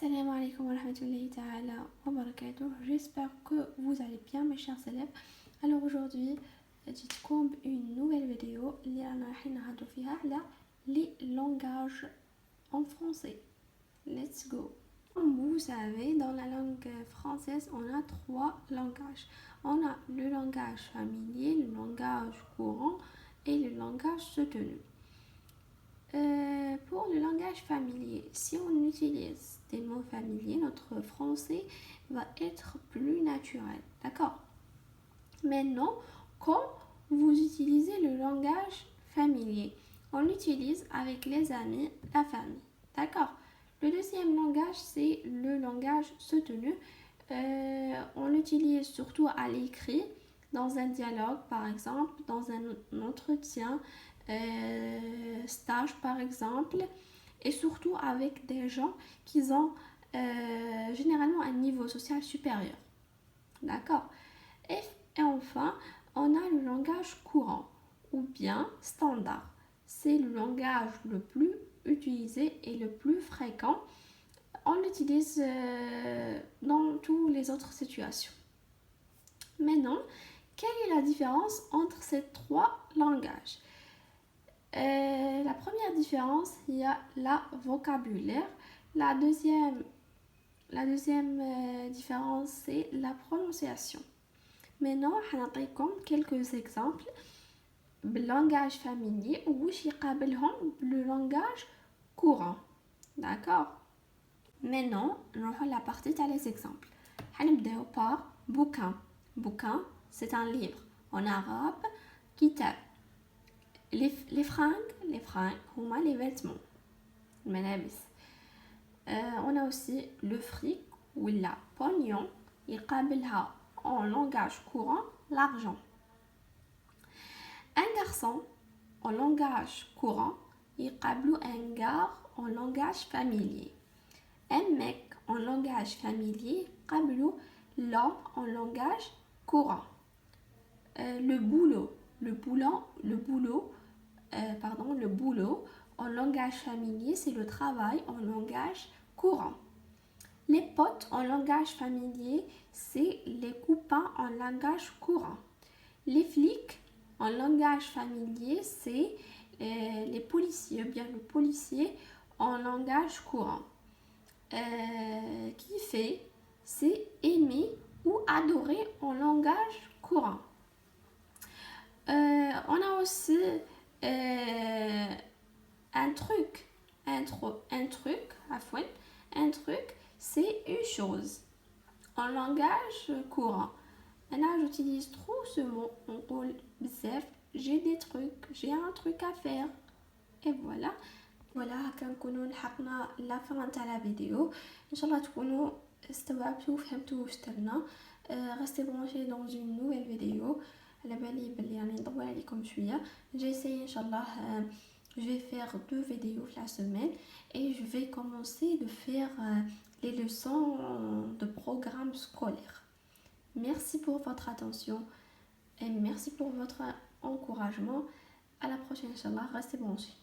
Salam alaikum wa rahmatullahi ta'ala wa barakatuh. J'espère que vous allez bien mes chers élèves. Alors aujourd'hui, جيتكم une nouvelle vidéo اللي رانا رايحين نهضروا فيها على les langages en français. Let's go. Comme vous savez, dans la langue française, on a trois langages. On a le langage familier, le langage courant et le langage soutenu. Pour le langage familier, si on utilise des mots familiers, notre français va être plus naturel. D'accord? Maintenant, quand vous utilisez le langage familier, on l'utilise avec les amis, la famille. D'accord? Le deuxième langage, c'est le langage soutenu. On l'utilise surtout à l'écrit, dans un dialogue par exemple, dans un entretien, stage par exemple, et surtout avec des gens qui ont généralement un niveau social supérieur. D'accord? Et enfin, on a le langage courant ou bien standard. C'est le langage le plus utilisé et le plus fréquent. On l'utilise dans toutes les autres situations. Maintenant, quelle est la différence entre ces trois langages? La première différence, il y a la vocabulaire. La deuxième différence, c'est la prononciation. Maintenant, je vais vous donner quelques exemples du langage familier ou le langage courant. D'accord? Maintenant, nous allons la partie des exemples. On va commencer par bouquin. Bouquin, c'est un livre. En arabe, kitab. Les fringues, sont les vêtements. On a aussi le fric ou la pognon. En langage courant, l'argent. Un garçon, en langage courant, un gars en langage familier. Un mec en langage familier, l'homme en langage courant. Le boulot en langage familier, c'est le travail en langage courant. Les potes en langage familier, c'est les copains en langage courant. Les flics en langage familier, c'est les policiers, bien le policier en langage courant. Kiffer, c'est aimer ou adorer en langage courant. On a aussi un truc, c'est une chose en langage courant. Maintenant, j'utilise trop ce mot. On dit j'ai des trucs, j'ai un truc à faire. Et voilà. Voilà, كنكونوا لحقنا la fin تاع la vidéo. Inch'Allah تكونوا استوعبتوا وفهمتوا واش درنا. Restez branchés dans une nouvelle vidéo. على بالي بلي يعني نطول عليكم شويه. J'essaie Inch'Allah je vais faire 2 vidéos la semaine et je vais commencer de faire les leçons de programme scolaire. Merci pour votre attention et merci pour votre encouragement. À la prochaine Inch'Allah. Restez branchés.